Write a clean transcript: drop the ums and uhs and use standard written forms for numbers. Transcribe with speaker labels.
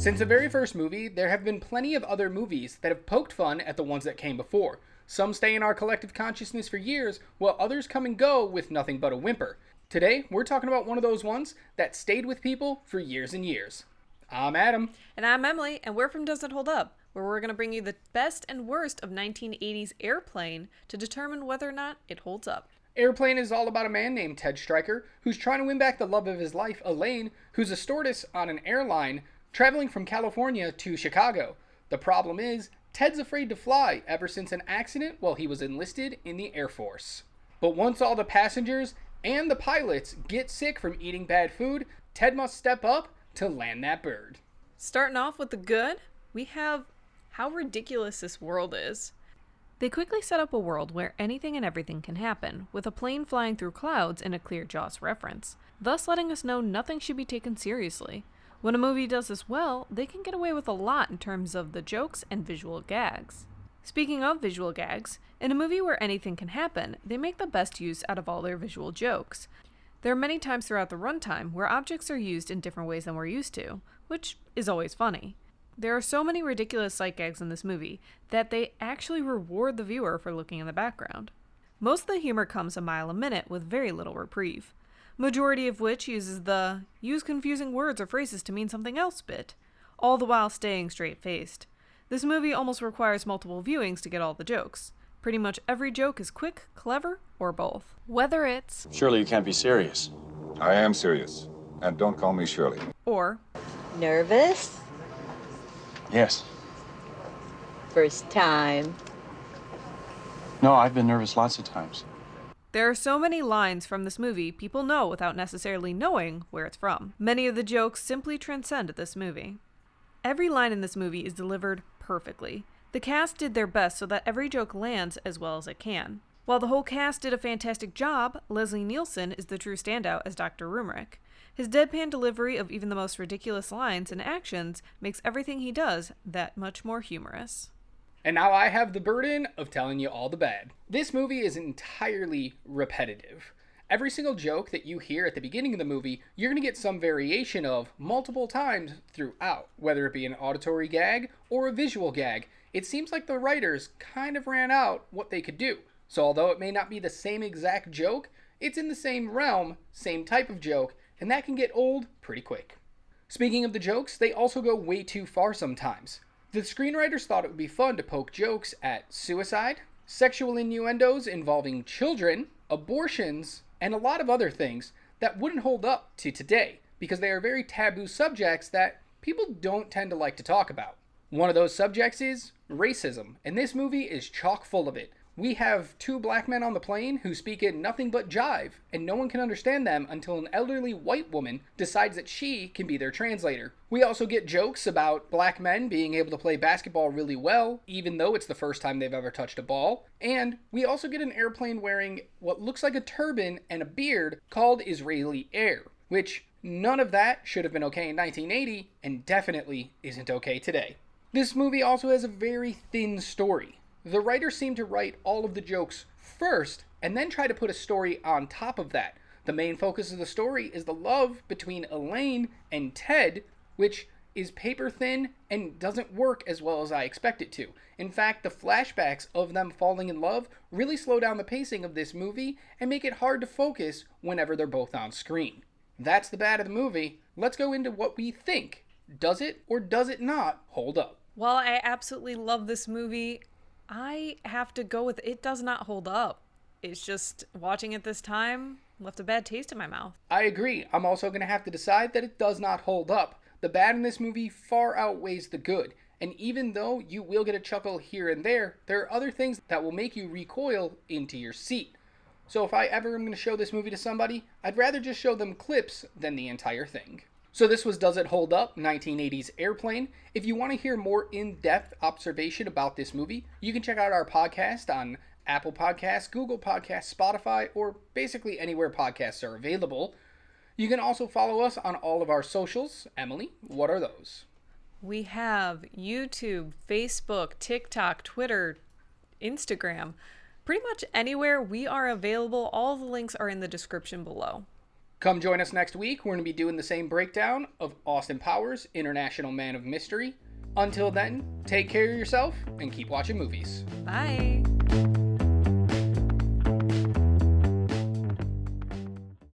Speaker 1: Since the very first movie, there have been plenty of other movies that have poked fun at the ones that came before. Some stay in our collective consciousness for years, while others come and go with nothing but a whimper. Today, we're talking about one of those ones that stayed with people for years and years. I'm Adam.
Speaker 2: And I'm Emily, and we're from Does It Hold Up, where we're going to bring you the best and worst of 1980s Airplane to determine whether or not it holds up.
Speaker 1: Airplane is all about a man named Ted Stryker, who's trying to win back the love of his life, Elaine, who's a stewardess on an airline traveling from California to Chicago. The problem is, Ted's afraid to fly ever since an accident while he was enlisted in the Air Force. But once all the passengers and the pilots get sick from eating bad food, Ted must step up to land that bird.
Speaker 2: Starting off with the good, we have how ridiculous this world is. They quickly set up a world where anything and everything can happen, with a plane flying through clouds in a clear Jaws reference, thus letting us know nothing should be taken seriously. When a movie does this well, they can get away with a lot in terms of the jokes and visual gags. Speaking of visual gags, in a movie where anything can happen, they make the best use out of all their visual jokes. There are many times throughout the runtime where objects are used in different ways than we're used to, which is always funny. There are so many ridiculous sight gags in this movie that they actually reward the viewer for looking in the background. Most of the humor comes a mile a minute with very little reprieve, majority of which uses the use confusing words or phrases to mean something else bit, all the while staying straight-faced. This movie almost requires multiple viewings to get all the jokes. Pretty much every joke is quick, clever, or both. Whether it's
Speaker 3: Shirley, you can't be serious.
Speaker 4: I am serious. And don't call me Shirley.
Speaker 2: or
Speaker 5: Nervous?
Speaker 3: Yes.
Speaker 5: First time.
Speaker 3: No, I've been nervous lots of times.
Speaker 2: there are so many lines from this movie people know without necessarily knowing where it's from. Many of the jokes simply transcend this movie. Every line in this movie is delivered perfectly. The cast did their best so that every joke lands as well as it can. While the whole cast did a fantastic job, Leslie Nielsen is the true standout as Dr. Roomerick. His deadpan delivery of even the most ridiculous lines and actions makes everything he does that much more humorous.
Speaker 1: And now I have the burden of telling you all the bad. This movie is entirely repetitive. Every single joke that you hear at the beginning of the movie, you're going to get some variation of multiple times throughout, whether it be an auditory gag or a visual gag. It seems like the writers kind of ran out what they could do. So although it may not be the same exact joke, it's in the same realm, same type of joke, and that can get old pretty quick. Speaking of the jokes, they also go way too far sometimes. The screenwriters thought it would be fun to poke jokes at suicide, sexual innuendos involving children, abortions, and a lot of other things that wouldn't hold up to today because they are very taboo subjects that people don't tend to like to talk about. One of those subjects is racism, and this movie is chock full of it. We have two black men on the plane who speak in nothing but jive, and no one can understand them until an elderly white woman decides that she can be their translator. We also get jokes about black men being able to play basketball really well, even though it's the first time they've ever touched a ball. And we also get an airplane wearing what looks like a turban and a beard called Israeli Air, which none of that should have been okay in 1980, and definitely isn't okay today. This movie also has a very thin story. The writers seem to write all of the jokes first and then try to put a story on top of that. The main focus of the story is the love between Elaine and Ted, which is paper thin and doesn't work as well as I expect it to. In fact, the flashbacks of them falling in love really slow down the pacing of this movie and make it hard to focus whenever they're both on screen. That's the bad of the movie. Let's go into what we think. Does it or does it not hold up?
Speaker 2: While I absolutely love this movie, I have to go with it does not hold up. It's just, watching it this time left a bad taste in my mouth.
Speaker 1: I agree. I'm also going to have to decide that it does not hold up. The bad in this movie far outweighs the good. And even though you will get a chuckle here and there are other things that will make you recoil into your seat. So if I ever am going to show this movie to somebody, I'd rather just show them clips than the entire thing. So this was Does It Hold Up? 1980s Airplane. If you want to hear more in-depth observation about this movie, you can check out our podcast on Apple Podcasts, Google Podcasts, Spotify, or basically anywhere podcasts are available. You can also follow us on all of our socials. Emily, what are those?
Speaker 2: We have YouTube, Facebook, TikTok, Twitter, Instagram. Pretty much anywhere we are available. All the links are in the description below.
Speaker 1: Come join us next week. We're going to be doing the same breakdown of Austin Powers, International Man of Mystery. Until then, take care of yourself and keep watching movies.
Speaker 2: Bye.